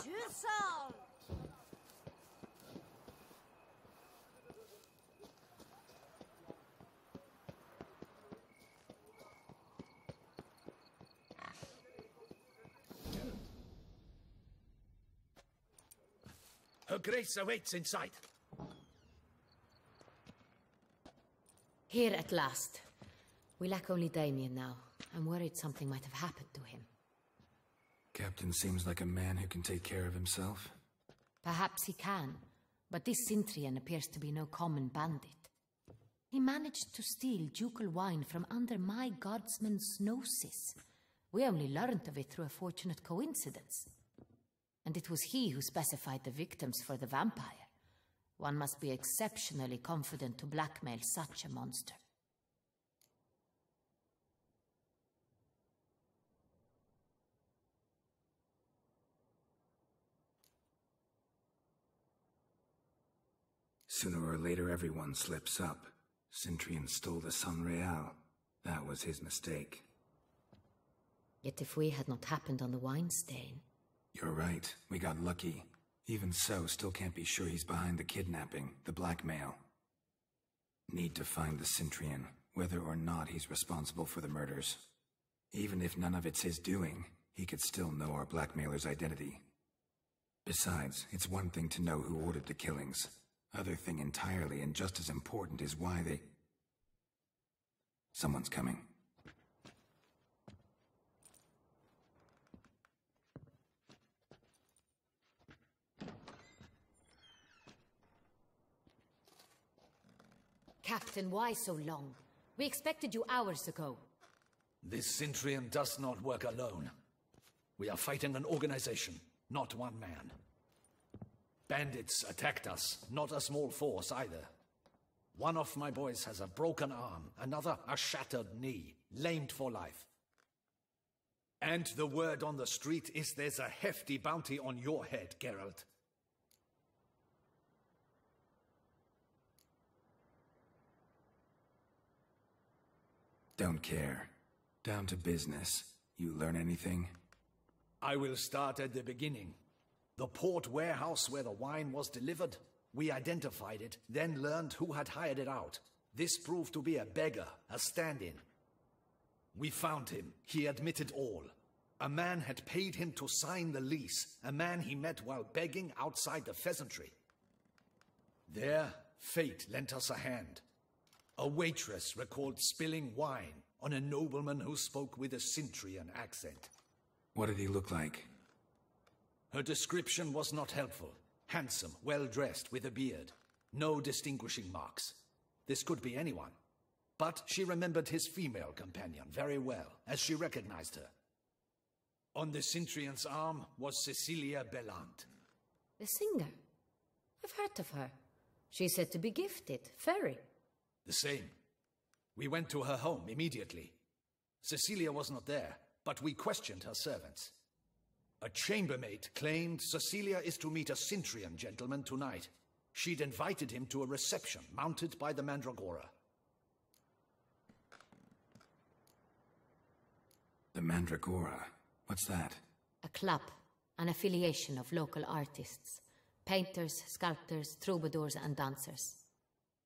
Toussaint! Her Grace awaits inside. Here at last. We lack only Damien now. I'm worried something might have happened to him. Captain seems like a man who can take care of himself. Perhaps he can, but this Cintrian appears to be no common bandit. He managed to steal ducal wine from under my guardsman's noses. We only learned of it through a fortunate coincidence. And it was he who specified the victims for the vampire. One must be exceptionally confident to blackmail such a monster. Sooner or later, everyone slips up. Cintrian stole the Sun Real. That was his mistake. Yet if we had not happened on the wine stain... You're right. We got lucky. Even so, still can't be sure he's behind the kidnapping, the blackmail. Need to find the Cintrian, whether or not he's responsible for the murders. Even if none of it's his doing, he could still know our blackmailer's identity. Besides, it's one thing to know who ordered the killings. Other thing entirely, and just as important, is why they... Someone's coming. Captain, why so long? We expected you hours ago. This Cintrian does not work alone. We are fighting an organization, not one man. Bandits attacked us, not a small force either. One of my boys has a broken arm, another a shattered knee, lamed for life. And the word on the street is there's a hefty bounty on your head, Geralt. Don't care. Down to business. You learn anything? I will start at the beginning. The port warehouse where the wine was delivered. We identified it, then learned who had hired it out. This proved to be a beggar, a stand-in. We found him. He admitted all. A man had paid him to sign the lease, a man he met while begging outside the pheasantry. There, fate lent us a hand. A waitress recalled spilling wine on a nobleman who spoke with a Cintrian accent. What did he look like? Her description was not helpful. Handsome, well-dressed, with a beard. No distinguishing marks. This could be anyone. But she remembered his female companion very well, as she recognized her. On the Cintrian's arm was Cecilia Bellant. The singer? I've heard of her. She's said to be gifted, fairy. The same. We went to her home immediately. Cecilia was not there, but we questioned her servants. A chambermaid claimed Cecilia is to meet a Cintrian gentleman tonight. She'd invited him to a reception mounted by the Mandragora. The Mandragora? What's that? A club, an affiliation of local artists. Painters, sculptors, troubadours and dancers.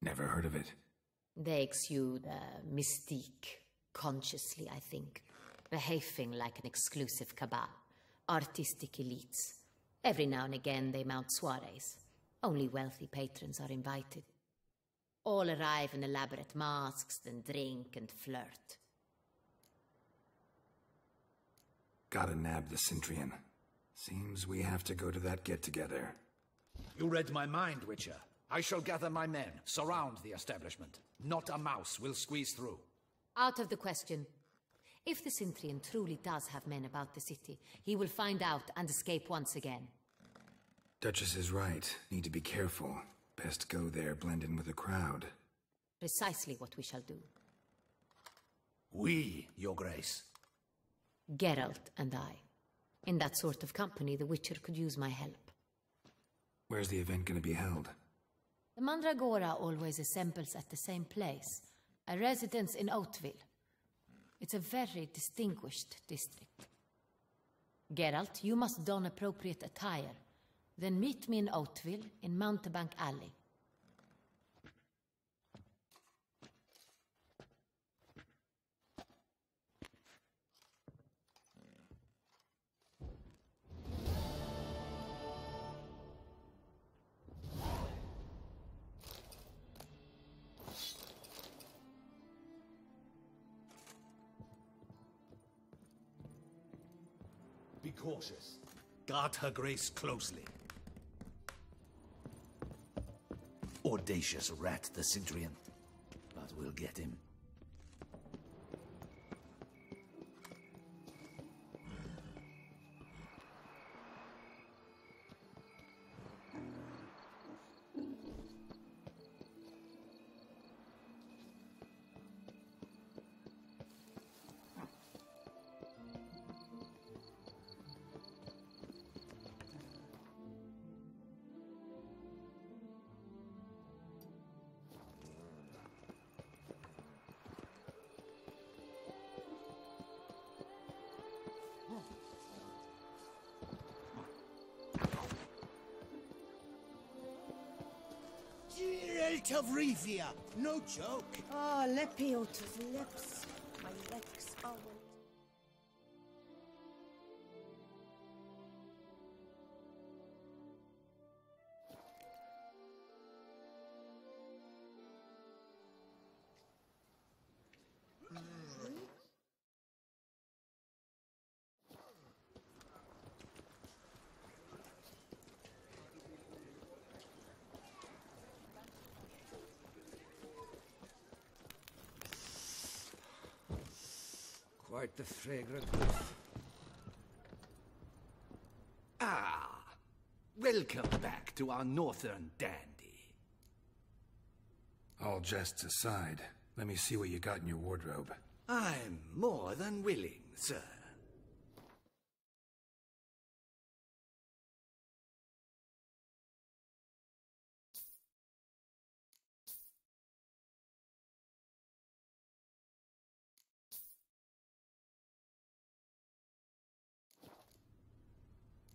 Never heard of it. They exude mystique, consciously, I think. Behaving like an exclusive cabal. Artistic elites. Every now and again they mount soirees. Only wealthy patrons are invited. All arrive in elaborate masks, then drink and flirt. Gotta nab the Cintrian. Seems we have to go to that get-together. You read my mind, Witcher. I shall gather my men, surround the establishment. Not a mouse will squeeze through. Out of the question. If the Cintrian truly does have men about the city, he will find out and escape once again. Duchess is right. Need to be careful. Best go there, blend in with the crowd. Precisely what we shall do. We, Your Grace. Geralt and I. In that sort of company, the Witcher could use my help. Where's the event going to be held? The Mandragora always assembles at the same place, a residence in Oatville. It's a very distinguished district. Geralt, you must don appropriate attire. Then meet me in Oatville, in Mountebank Alley. Be cautious. Guard her grace closely. Audacious rat, the Cintrian. But we'll get him. Geralt of Rivia, no joke. Oh, Lepiota's lips. My legs are wet. Quite the fragrant whiff. Ah! Welcome back to our northern dandy. All jests aside, let me see what you got in your wardrobe. I'm more than willing, sir.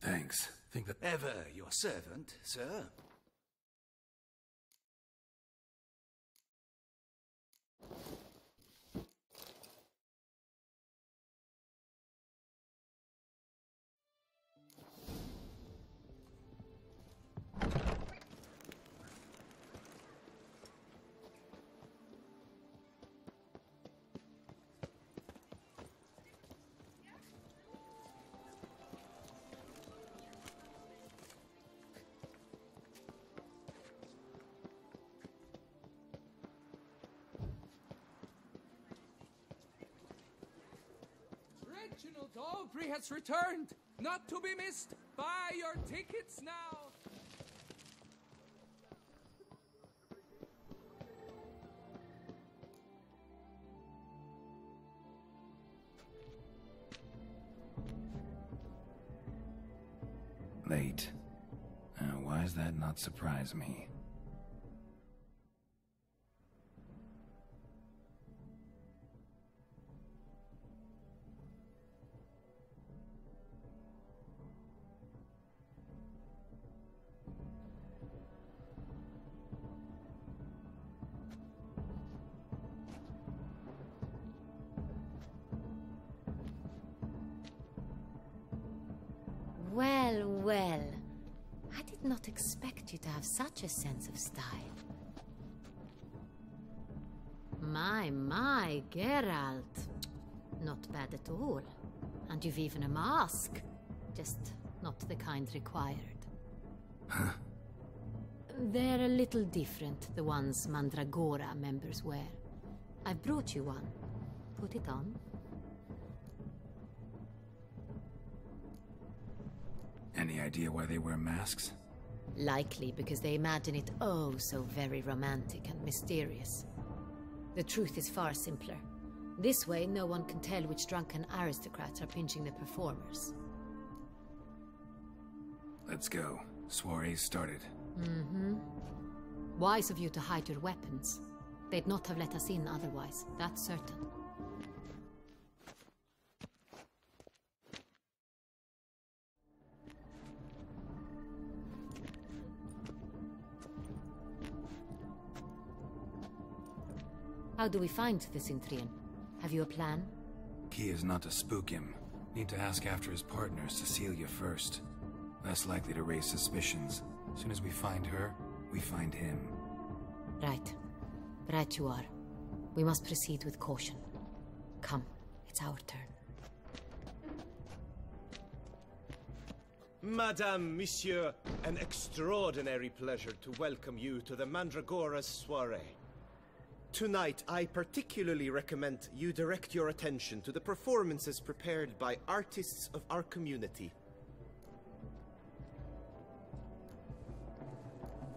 Thanks. Think that... Ever your servant, sir. Reginald Aubrey has returned, not to be missed. Buy your tickets now. Late. Why does that not surprise me? Well, well. I did not expect you to have such a sense of style. My, Geralt. Not bad at all. And you've even a mask. Just not the kind required. Huh? They're a little different, the ones Mandragora members wear. I've brought you one. Put it on. Any idea why they wear masks? Likely because they imagine it oh so very romantic and mysterious. The truth is far simpler. This way, no one can tell which drunken aristocrats are pinching the performers. Let's go. Soiree's started. Mm-hmm. Wise of you to hide your weapons. They'd not have let us in otherwise, that's certain. How do we find the Cintrian? Have you a plan? Key is not to spook him. Need to ask after his partner, Cecilia, first. Less likely to raise suspicions. As soon as we find her, we find him. Right. Right you are. We must proceed with caution. Come, it's our turn. Madame, Monsieur, an extraordinary pleasure to welcome you to the Mandragora's soiree. Tonight, I particularly recommend you direct your attention to the performances prepared by artists of our community.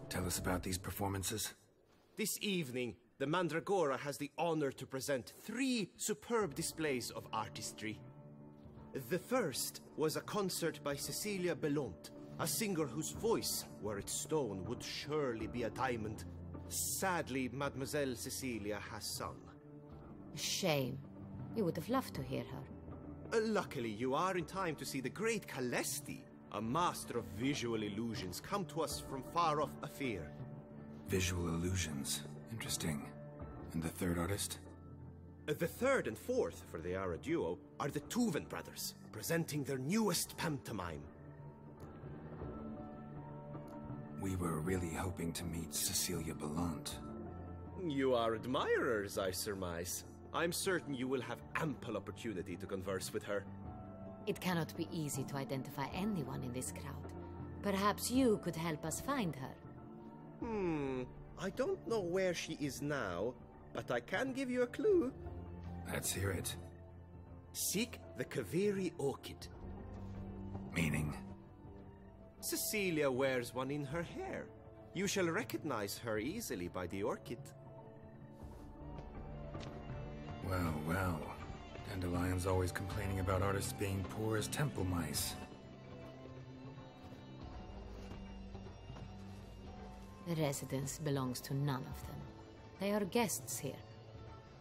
Tell us about these performances. This evening, the Mandragora has the honor to present 3 superb displays of artistry. The first was a concert by Cecilia Belont, a singer whose voice, were it stone, would surely be a diamond. Sadly, Mademoiselle Cecilia has sung. Shame. We would have loved to hear her. Luckily, you are in time to see the great Calesti, a master of visual illusions, come to us from far off Afir. Visual illusions. Interesting. And the third artist? The third and fourth, for they are a duo, are the Tuven brothers, presenting their newest pantomime. We were really hoping to meet Cecilia Belont. You are admirers, I surmise. I'm certain you will have ample opportunity to converse with her. It cannot be easy to identify anyone in this crowd. Perhaps you could help us find her. I don't know where she is now, but I can give you a clue. Let's hear it. Seek the Kaviri orchid. Meaning? Cecilia wears one in her hair. You shall recognize her easily by the orchid. Well, well. Dandelion's always complaining about artists being poor as temple mice. The residence belongs to none of them. They are guests here.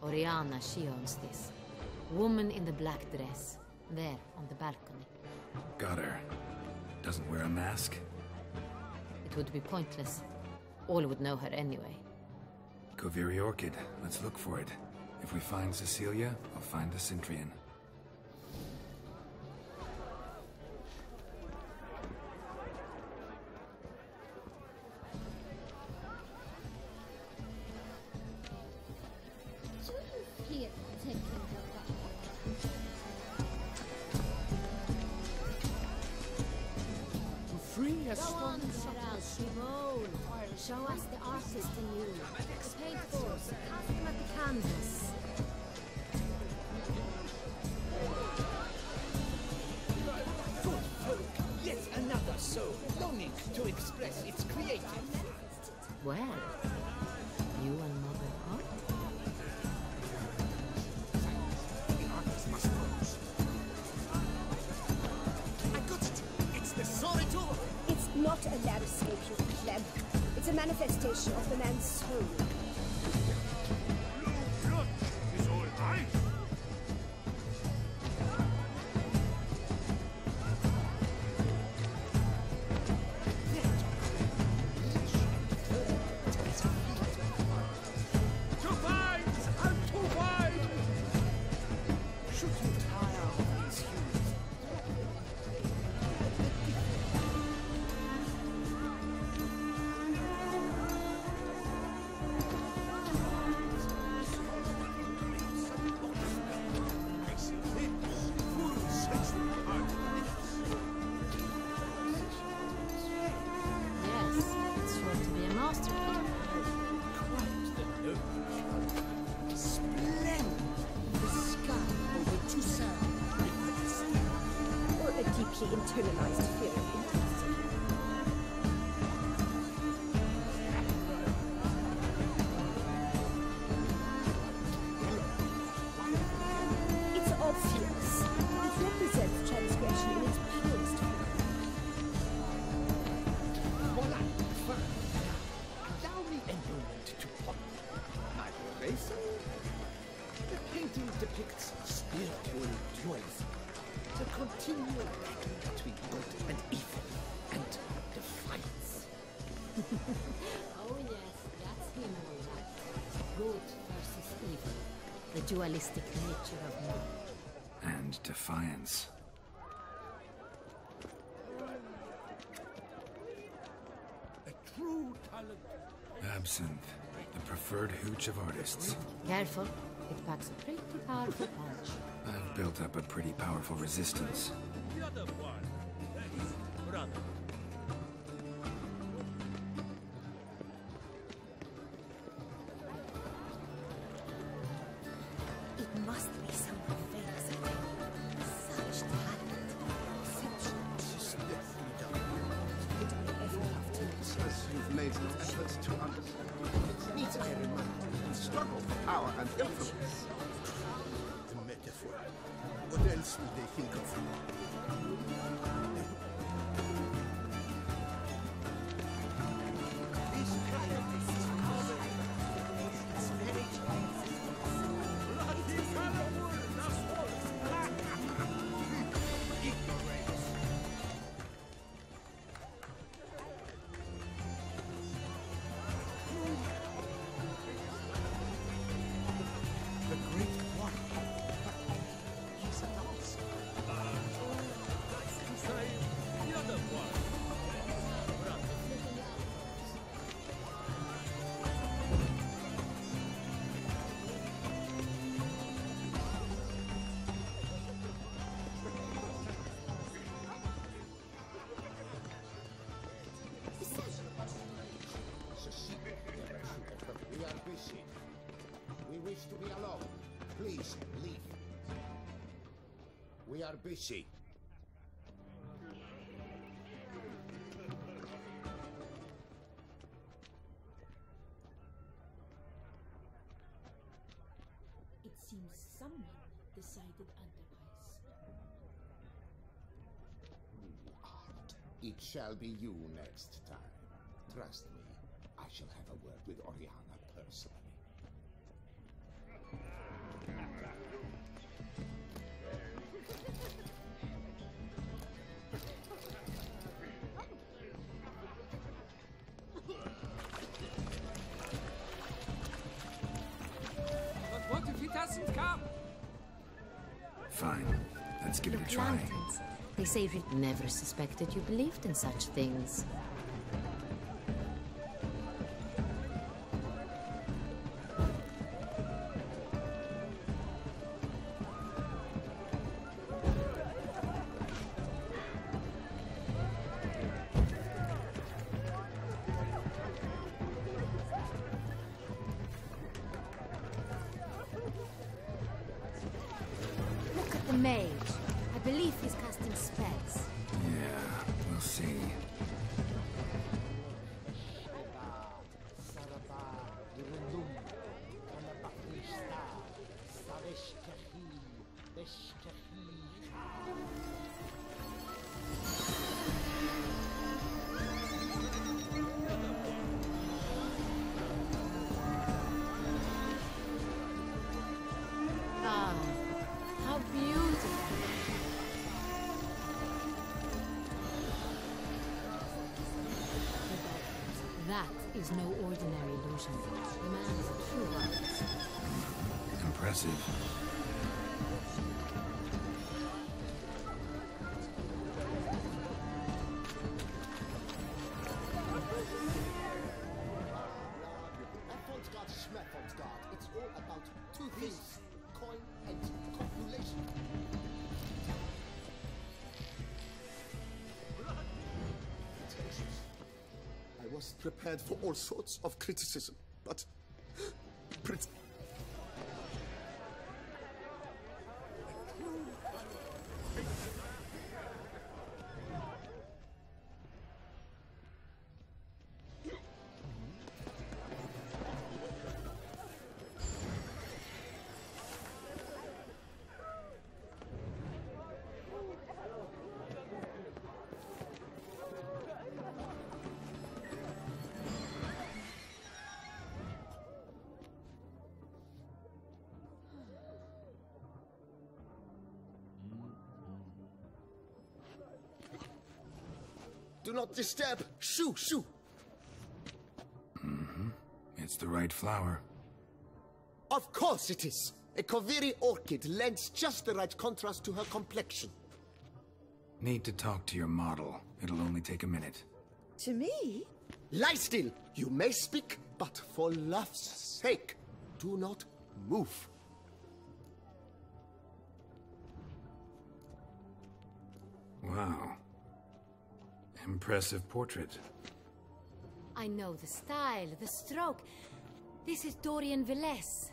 Oriana, she owns this. Woman in the black dress. There, on the balcony. Got her. Doesn't wear a mask? It would be pointless. All would know her anyway. Kaviri Orchid. Let's look for it. If we find Cecilia, I'll find the Cintrian. Here, taking her To free has Go on, stolen Geralt, behold. Show us the artist in you. The paint force, cast them at the canvas. Good folk, yet another soul longing to express its creative. Well, you and Mother Art? I got it! It's the Soritor! It's not a landscape, you pleb. It's a manifestation of the man's soul. Is all right? Too wide and too wide! Should you tire of these hues? internalized fear of intimacy. It's obvious. It represents transgression in its purest form. Voila! Fine. Allow me a moment to ponder. My face? The painting depicts spiritual dualism. The continual battle between good and evil, and defiance. Oh yes, that's him all right. Good versus evil. The dualistic nature of man. And defiance. A true talent. Absinthe, the preferred hooch of artists. Careful, it packs a pretty powerful punch. I've built up a pretty powerful resistance. The other one. His brother. It must be someone famous, I think. Such talent. As you've made an effort to understand, it needs a reminder. Struggle for power and influence. A metaphor. What else would they think of? The great one. He's a dancer. The other one. We are busy. We wish to be alone. Please, leave. We are busy. It seems someone decided otherwise. Art. It shall be you next time. Trust me, I shall have a word with Oriana personally. But what if he doesn't come? Fine, let's give it a try. Lanterns. They say Rick never suspected you believed in such things. Look at the mage. I believe he's casting spells. Yeah, we'll see. Ah, how beautiful. That is no ordinary illusion. The man is a true artist. Impressive. Avant-garde, schmavant-garde. It's all about two things. Coin and copulation. I was prepared for all sorts of criticism, but... Prince... Do not disturb! Shoo, shoo! It's the right flower. Of course it is! A Koviri orchid lends just the right contrast to her complexion. Need to talk to your model. It'll only take a minute. To me? Lie still! You may speak, but for love's sake, do not move. Wow. Impressive portrait. I know the style, the stroke. This is Dorian Villesse.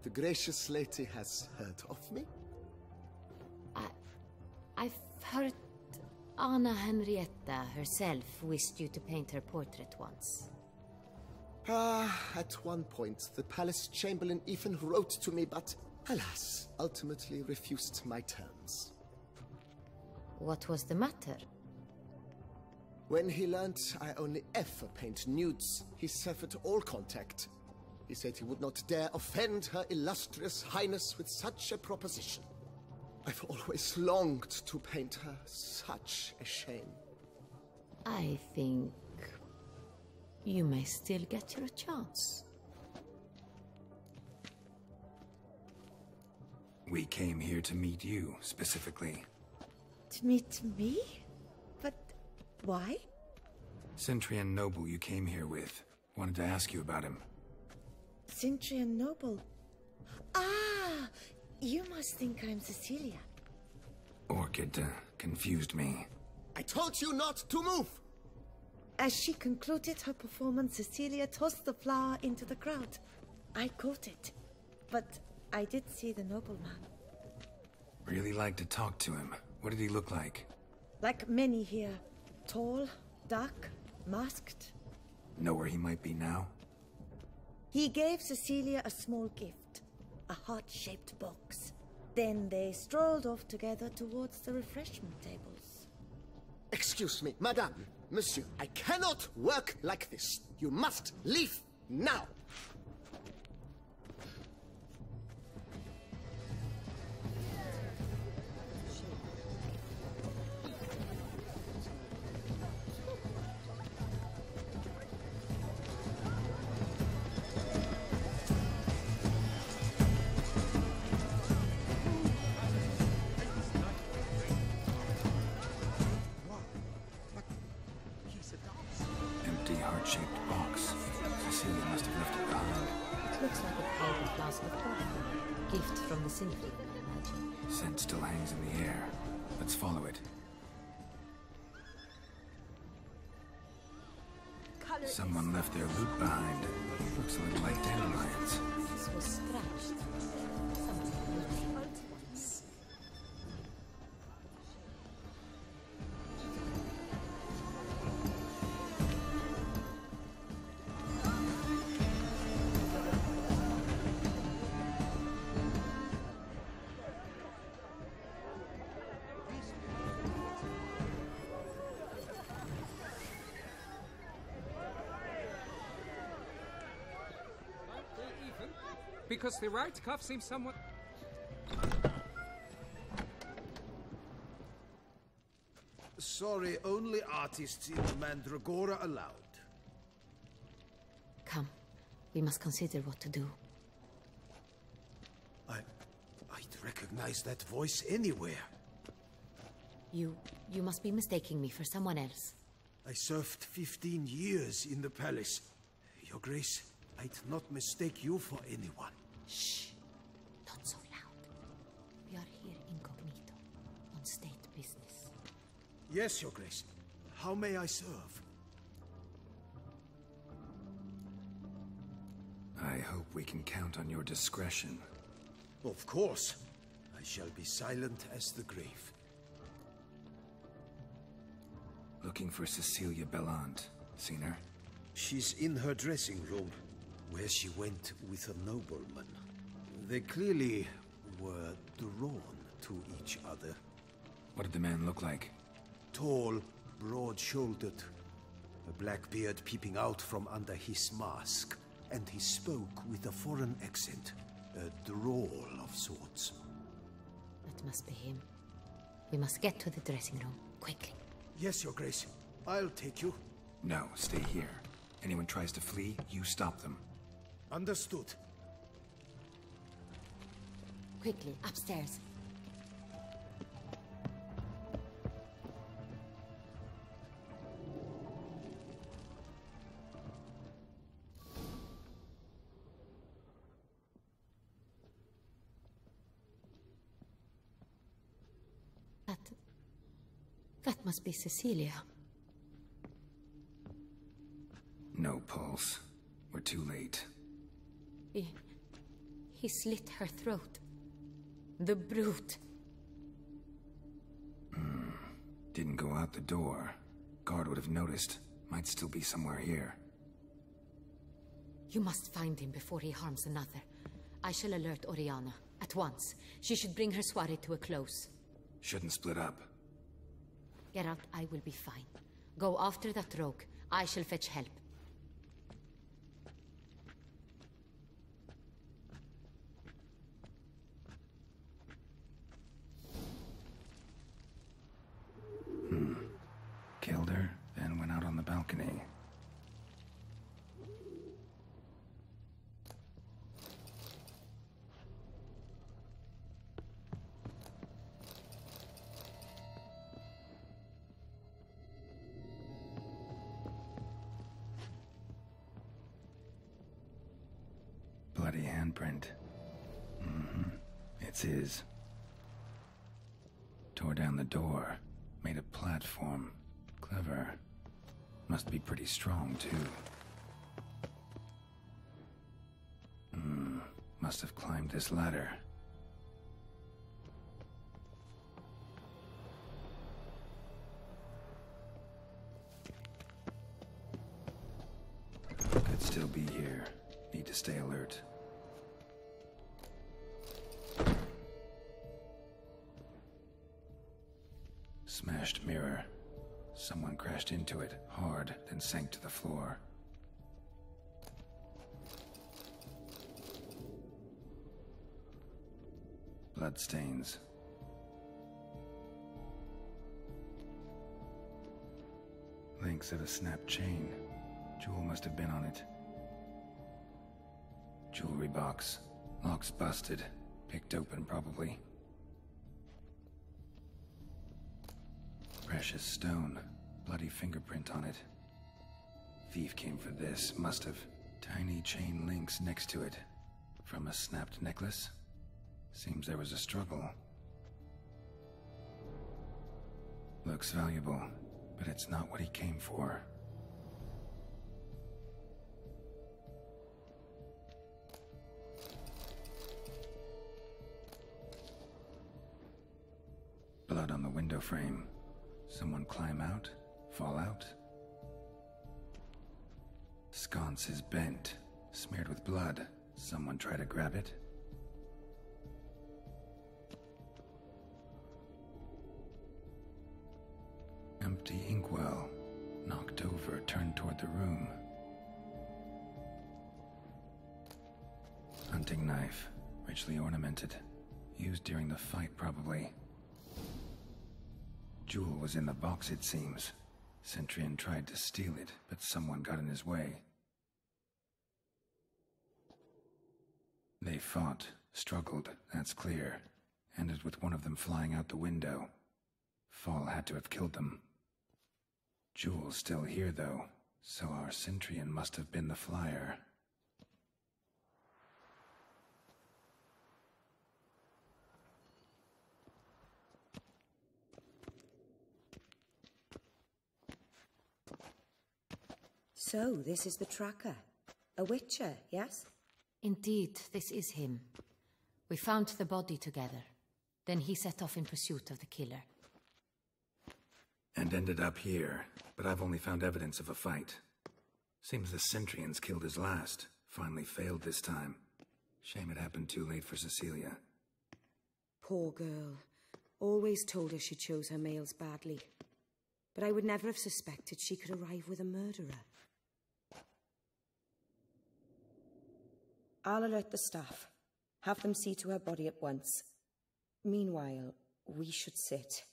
The gracious lady has heard of me? I've heard Anna Henrietta herself wished you to paint her portrait once. At one point, the palace chamberlain even wrote to me, but alas, ultimately refused my terms. What was the matter? When he learned I only ever paint nudes, he severed all contact. He said he would not dare offend her illustrious highness with such a proposition. I've always longed to paint her. Such a shame. I think you may still get your chance. We came here to meet you, specifically. To meet me? But why? Cintrian noble you came here with. Wanted to ask you about him. Cintrian noble. Ah! You must think I'm Cecilia. Orchid confused me. I told you not to move! As she concluded her performance, Cecilia tossed the flower into the crowd. I caught it, but I did see the nobleman. Really like to talk to him. What did he look like? Like many here. Tall, dark, masked. Know where he might be now? He gave Cecilia a small gift, a heart-shaped box. Then they strolled off together towards the refreshment tables. Excuse me, madame, monsieur, I cannot work like this. You must leave now. Empty heart-shaped box. Cecilia must have left it behind. It looks like a paper flask of coffee. Gift from the Cintra, I imagine. Scent still hangs in the air. Let's follow it. Someone left their loot behind. Looks a little like dandelions. This was scratched. Something was hurt once. Because the right cuff seems somewhat... Sorry, only artists in Mandragora allowed. Come, we must consider what to do. I'd recognize that voice anywhere. You must be mistaking me for someone else. I served 15 years in the palace. Your Grace, I'd not mistake you for anyone. Shh! Not so loud. We are here incognito, on state business. Yes, Your Grace. How may I serve? I hope we can count on your discretion. Of course. I shall be silent as the grave. Looking for Cecilia Bellant. Seen her? She's in her dressing room, where she went with a nobleman. They clearly were drawn to each other. What did the man look like? Tall, broad-shouldered, a black beard peeping out from under his mask, and he spoke with a foreign accent, a drawl of sorts. That must be him. We must get to the dressing room, quickly. Yes, Your Grace. I'll take you. No, stay here. Anyone tries to flee, you stop them. Understood. Quickly, upstairs. That must be Cecilia. No pulse. We're too late. He slit her throat. The brute. Didn't go out the door. Guard would have noticed. Might still be somewhere here. You must find him before he harms another. I shall alert Oriana. At once. She should bring her soirée to a close. Shouldn't split up. Geralt, I will be fine. Go after that rogue. I shall fetch help. Killed her, then went out on the balcony. Bloody handprint. It's his. Tore down the door. Made a platform. Clever. Must be pretty strong, too. Must have climbed this ladder. Could still be here. Need to stay alert. Smashed mirror. Someone crashed into it, hard, then sank to the floor. Bloodstains. Links of a snapped chain. Jewel must have been on it. Jewelry box. Lock's busted. Picked open, probably. Precious stone. Bloody fingerprint on it. Thief came for this. Must have. Tiny chain links next to it. From a snapped necklace? Seems there was a struggle. Looks valuable, but it's not what he came for. Blood on the window frame. Someone climb out? Fall out? Sconce is bent, smeared with blood. Someone try to grab it? Empty inkwell. Knocked over, turned toward the room. Hunting knife. Richly ornamented. Used during the fight, probably. Jewel was in the box, it seems. Centurion tried to steal it, but someone got in his way. They fought, struggled, that's clear. Ended with one of them flying out the window. Fall had to have killed them. Jewel's still here, though, so our Centurion must have been the flyer. So, this is the tracker. A witcher, yes? Indeed, this is him. We found the body together. Then he set off in pursuit of the killer. And ended up here, but I've only found evidence of a fight. Seems the Centurions killed his last. Finally failed this time. Shame it happened too late for Cecilia. Poor girl. Always told her she chose her males badly. But I would never have suspected she could arrive with a murderer. I'll alert the staff. Have them see to her body at once. Meanwhile, we should sit.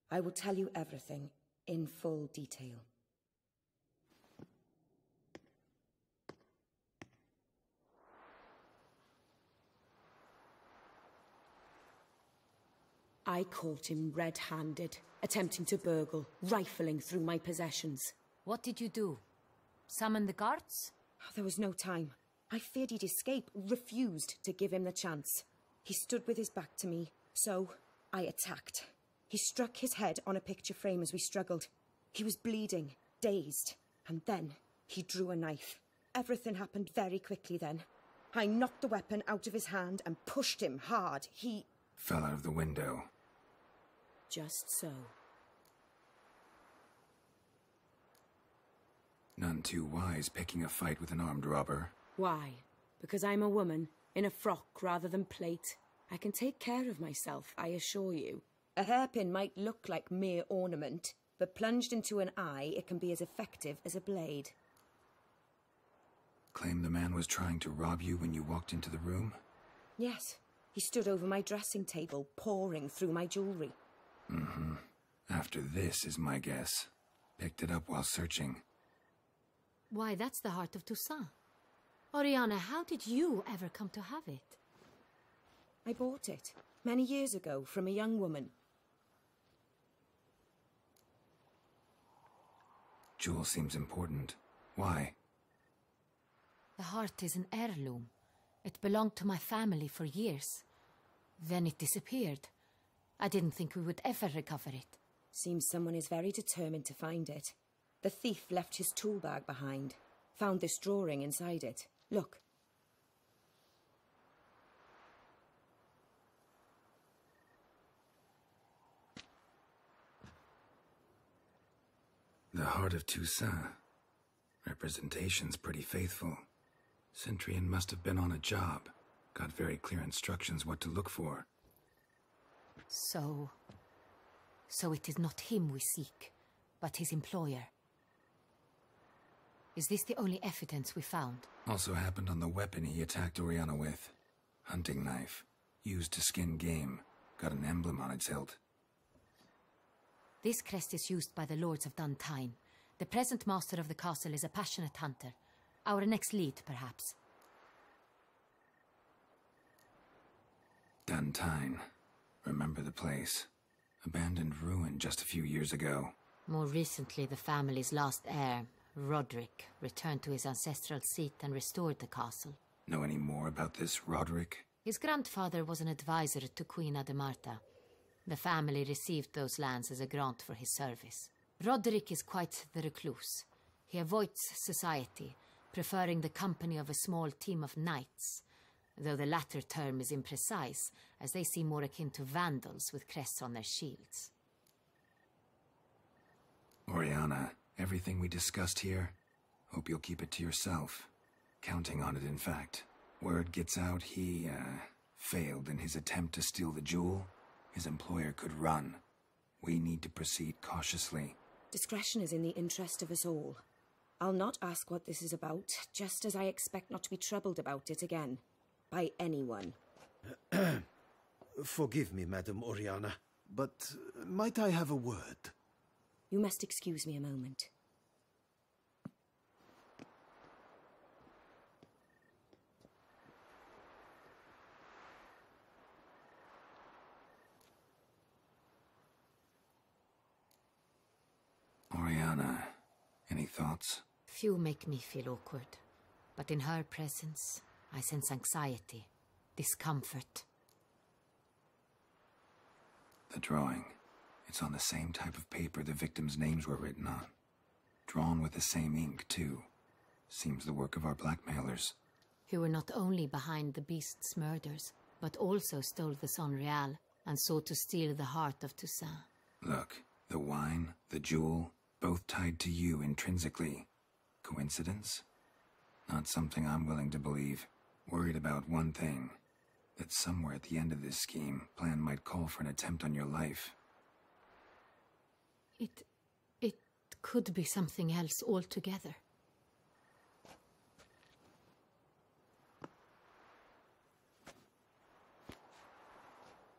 I will tell you everything. in full detail. I caught him red-handed, attempting to burgle, rifling through my possessions. What did you do? Summon the guards? There was no time. I feared he'd escape, refused to give him the chance. He stood with his back to me, so I attacked. He struck his head on a picture frame as we struggled. He was bleeding, dazed, and then he drew a knife. Everything happened very quickly then. I knocked the weapon out of his hand and pushed him hard. He fell out of the window. Just so. None too wise picking a fight with an armed robber. Why? Because I'm a woman, in a frock rather than plate. I can take care of myself, I assure you. A hairpin might look like mere ornament, but plunged into an eye, it can be as effective as a blade. Claim the man was trying to rob you when you walked into the room? Yes. He stood over my dressing table, pouring through my jewelry. Mm-hmm. After this is my guess. Picked it up while searching. Why, that's the heart of Toussaint. Oriana, how did you ever come to have it? I bought it, many years ago, from a young woman. Jewel seems important. Why? The heart is an heirloom. It belonged to my family for years. Then it disappeared. I didn't think we would ever recover it. Seems someone is very determined to find it. The thief left his tool bag behind. Found this drawing inside it. Look. The heart of Toussaint. Representation's pretty faithful. Cintrian must have been on a job. Got very clear instructions what to look for. So it is not him we seek, but his employer. Is this the only evidence we found? Also happened on the weapon he attacked Oriana with. Hunting knife. Used to skin game. Got an emblem on its hilt. This crest is used by the lords of Duntaint. The present master of the castle is a passionate hunter. Our next lead, perhaps. Duntaint. Remember the place. Abandoned ruin just a few years ago. More recently, the family's last heir, Roderick, returned to his ancestral seat and restored the castle. Know any more about this Roderick? His grandfather was an advisor to Queen Ademarta. The family received those lands as a grant for his service. Roderick is quite the recluse. He avoids society, preferring the company of a small team of knights, though the latter term is imprecise, as they seem more akin to vandals with crests on their shields. Oriana, everything we discussed here, hope you'll keep it to yourself. Counting on it, in fact. Word gets out he, failed in his attempt to steal the jewel. His employer could run. We need to proceed cautiously. Discretion is in the interest of us all. I'll not ask what this is about, just as I expect not to be troubled about it again. By anyone. Forgive me, Madam Oriana, but might I have a word? You must excuse me a moment. Oriana, any thoughts? Few make me feel awkward, but in her presence, I sense anxiety, discomfort. The drawing. It's on the same type of paper the victims' names were written on. Drawn with the same ink, too. Seems the work of our blackmailers. Who were not only behind the beast's murders, but also stole the Son Real and sought to steal the heart of Toussaint. Look, the wine, the jewel, both tied to you intrinsically. Coincidence? Not something I'm willing to believe. Worried about one thing. That somewhere at the end of this scheme, plan might call for an attempt on your life. It could be something else altogether.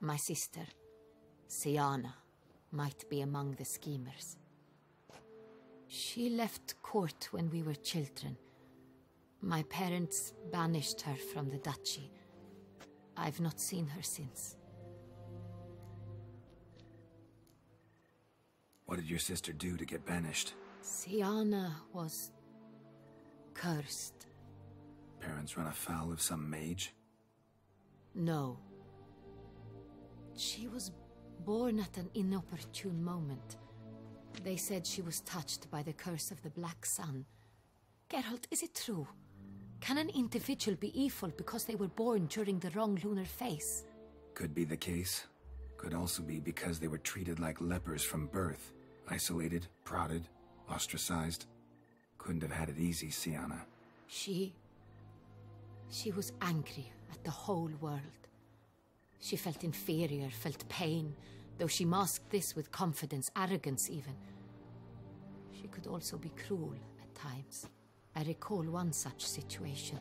My sister, Siana, might be among the schemers. She left court when we were children. My parents banished her from the duchy. I've not seen her since. What did your sister do to get banished? Siana was cursed. Parents run afoul of some mage? No. She was born at an inopportune moment. They said she was touched by the curse of the Black Sun. Geralt, is it true? Can an individual be evil because they were born during the wrong lunar phase? Could be the case. Could also be because they were treated like lepers from birth. Isolated, prodded, ostracized. Couldn't have had it easy, Siana. She was angry at the whole world. She felt inferior, felt pain, though she masked this with confidence, arrogance even. She could also be cruel at times. I recall one such situation.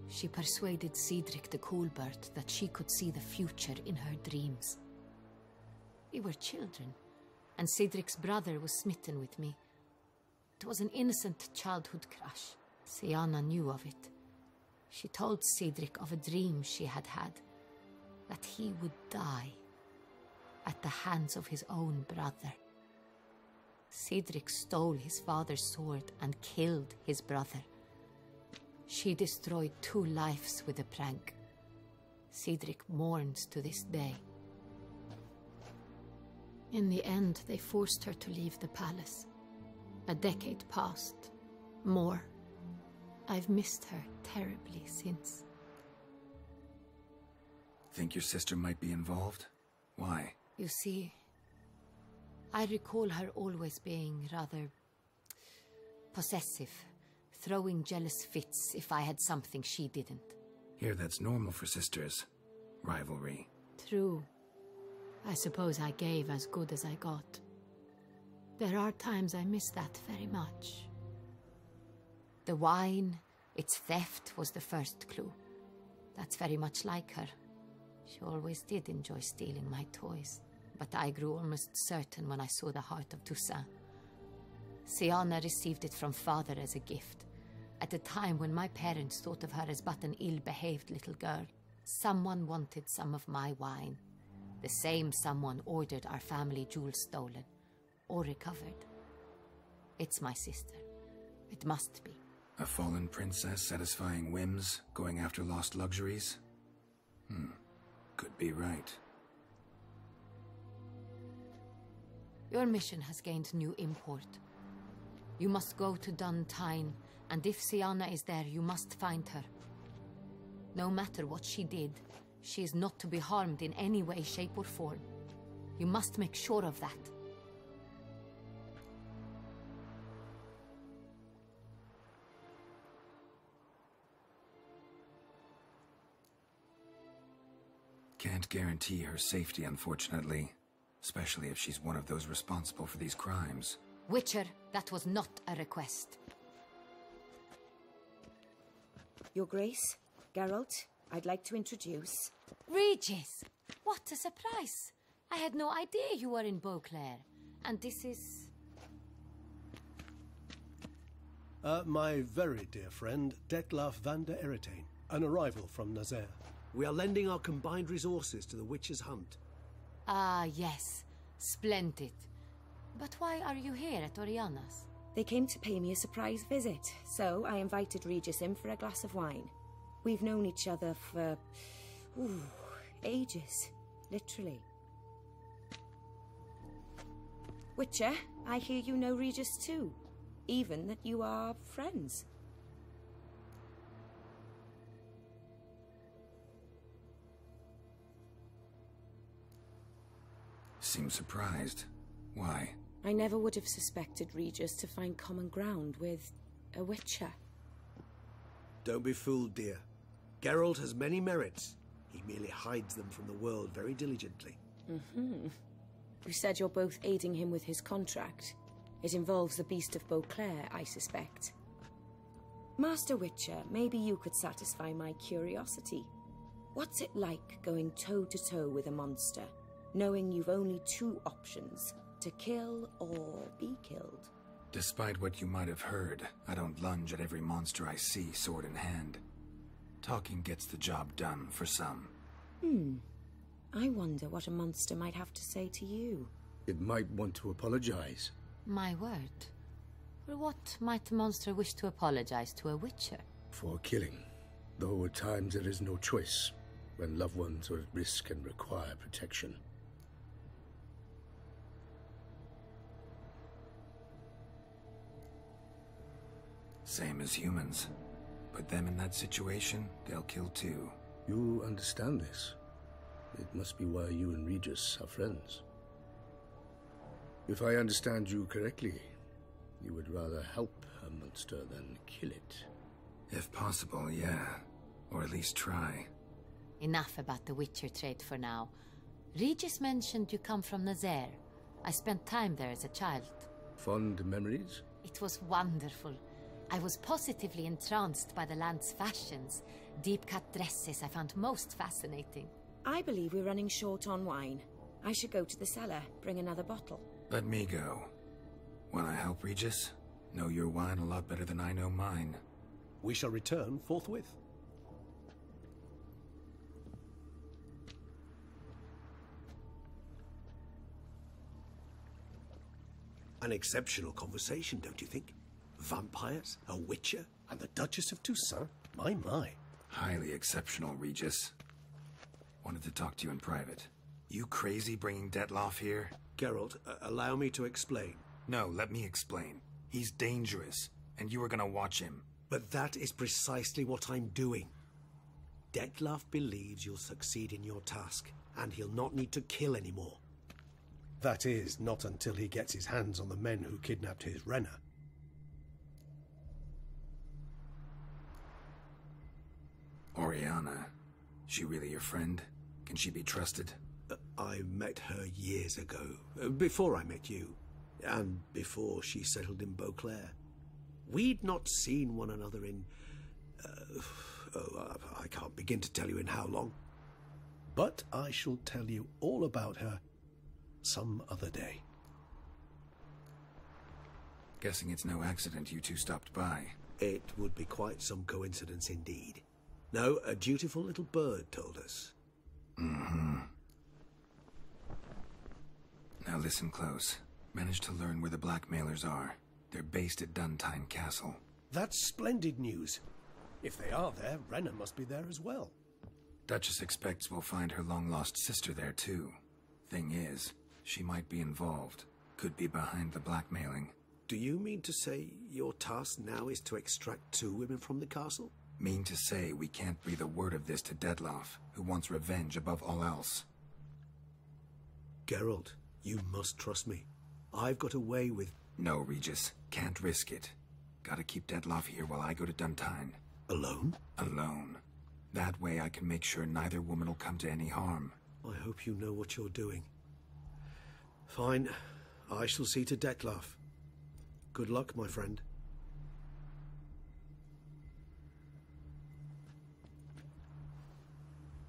She persuaded Cedric the Coolbird that she could see the future in her dreams. We were children, and Cedric's brother was smitten with me. It was an innocent childhood crush. Siana knew of it. She told Cedric of a dream she had had, that he would die at the hands of his own brother. Cedric stole his father's sword and killed his brother. She destroyed 2 lives with a prank. Cedric mourns to this day. In the end, they forced her to leave the palace. A decade passed. More. I've missed her terribly since. Think your sister might be involved? Why? You see, I recall her always being rather possessive, throwing jealous fits if I had something she didn't. Here, that's normal for sisters. Rivalry. True. I suppose I gave as good as I got. There are times I miss that very much. The wine, its theft, was the first clue. That's very much like her. She always did enjoy stealing my toys, but I grew almost certain when I saw the heart of Toussaint. Siana received it from father as a gift, at a time when my parents thought of her as but an ill-behaved little girl. Someone wanted some of my wine. The same someone ordered our family jewels stolen, or recovered. It's my sister. It must be. A fallen princess satisfying whims, going after lost luxuries? Could be right. Your mission has gained new import. You must go to Dun Tyne, and if Siana is there, you must find her. No matter what she did, she is not to be harmed in any way, shape, or form. You must make sure of that. Can't guarantee her safety, unfortunately. Especially if she's one of those responsible for these crimes. Witcher, that was not a request. Your Grace, Geralt, I'd like to introduce... Regis! What a surprise! I had no idea you were in Beauclair. And this is... My very dear friend, Detlef van der Eretain, an arrival from Nazaire. We are lending our combined resources to the Witcher's hunt. Ah, yes. Splendid. But why are you here at Oriana's? They came to pay me a surprise visit, so I invited Regis in for a glass of wine. We've known each other for... ages. Literally. Witcher, I hear you know Regis too. Even that you are friends. Seems surprised. Why? I never would have suspected Regis to find common ground with a Witcher. Don't be fooled, dear. Geralt has many merits. He merely hides them from the world very diligently. You said you're both aiding him with his contract. It involves the Beast of Beauclair, I suspect. Master Witcher, maybe you could satisfy my curiosity. What's it like going toe-to-toe with a monster, knowing you've only 2 options, to kill or be killed? Despite what you might have heard, I don't lunge at every monster I see, sword in hand. Talking gets the job done, for some. I wonder what a monster might have to say to you. It might want to apologize. My word. For what might the monster wish to apologize to a witcher? For killing. Though at times there is no choice, when loved ones are at risk and require protection. Same as humans. Put them in that situation, they'll kill too. You understand this. It must be why you and Regis are friends. If I understand you correctly, you would rather help a monster than kill it. If possible, yeah. Or at least try. Enough about the witcher trade for now. Regis mentioned you come from Nazaire. I spent time there as a child. Fond memories? It was wonderful. I was positively entranced by the land's fashions. Deep-cut dresses I found most fascinating. I believe we're running short on wine. I should go to the cellar, bring another bottle. Let me go. Wanna help, Regis? Know your wine a lot better than I know mine. We shall return forthwith. An exceptional conversation, don't you think? Vampires, a witcher, and the Duchess of Toussaint? My. Highly exceptional, Regis. Wanted to talk to you in private. You crazy bringing Detloff here? Geralt, allow me to explain. No, let me explain. He's dangerous, and you were gonna watch him. But that is precisely what I'm doing. Detloff believes you'll succeed in your task, and he'll not need to kill anymore. That is, not until he gets his hands on the men who kidnapped his Renner. Oriana, she really your friend? Can she be trusted? I met her years ago, before I met you, and before she settled in Beauclair. We'd not seen one another in... I can't begin to tell you in how long. But I shall tell you all about her some other day. Guessing it's no accident you two stopped by. It would be quite some coincidence indeed. No, a dutiful little bird told us. Now listen close. Managed to learn where the blackmailers are. They're based at Duntine Castle. That's splendid news. If they are there, Renner must be there as well. Duchess expects we'll find her long-lost sister there too. Thing is, she might be involved. Could be behind the blackmailing. Do you mean to say your task now is to extract 2 women from the castle? Mean to say we can't breathe a word of this to Detloff, who wants revenge above all else. Geralt, you must trust me. I've got a way with... No, Regis. Can't risk it. Gotta keep Detloff here while I go to Duntine. Alone? Alone. That way I can make sure neither woman will come to any harm. I hope you know what you're doing. Fine. I shall see to Detloff. Good luck, my friend.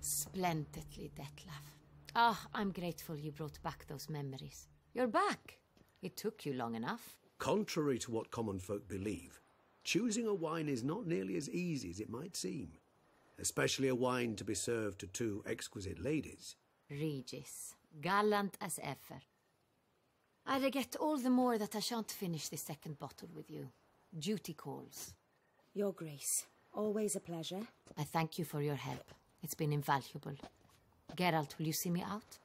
Splendidly, Detlaff. Ah, I'm grateful you brought back those memories. You're back. It took you long enough. Contrary to what common folk believe, choosing a wine is not nearly as easy as it might seem. Especially a wine to be served to 2 exquisite ladies. Regis, gallant as ever. I regret all the more that I shan't finish the second bottle with you. Duty calls. Your Grace, always a pleasure. I thank you for your help. It's been invaluable. Geralt, will you see me out?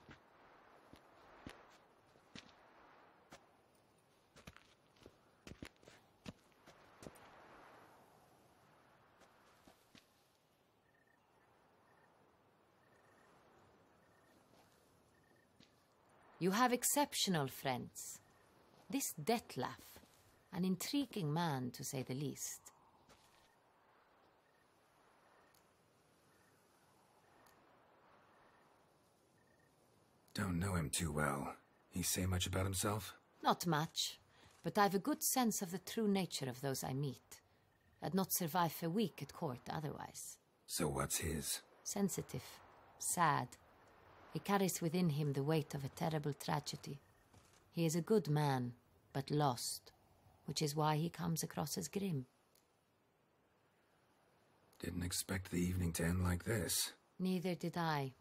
You have exceptional friends. This Detlaff, an intriguing man to say the least. Don't know him too well. He say much about himself? Not much, but I've a good sense of the true nature of those I meet. I'd not survive a week at court otherwise. So what's his? Sensitive, sad. He carries within him the weight of a terrible tragedy. He is a good man, but lost. which is why he comes across as grim. Didn't expect the evening to end like this. Neither did I.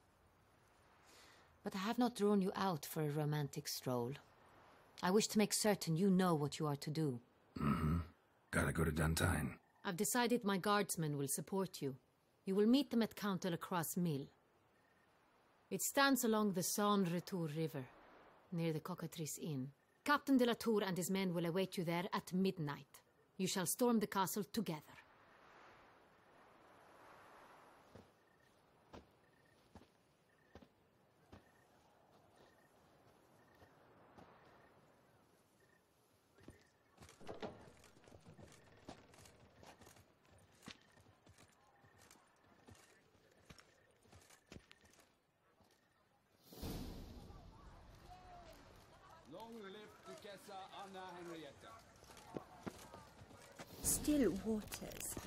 But I have not drawn you out for a romantic stroll. I wish to make certain you know what you are to do. Mm-hmm. Gotta go to Duntine. I've decided my guardsmen will support you. You will meet them at Count de la Croix's mill. It stands along the Saône Retour River, near the Cockatrice Inn. Captain de la Tour and his men will await you there at midnight. You shall storm the castle together. Long live Duchessa Anna Henrietta. Still waters.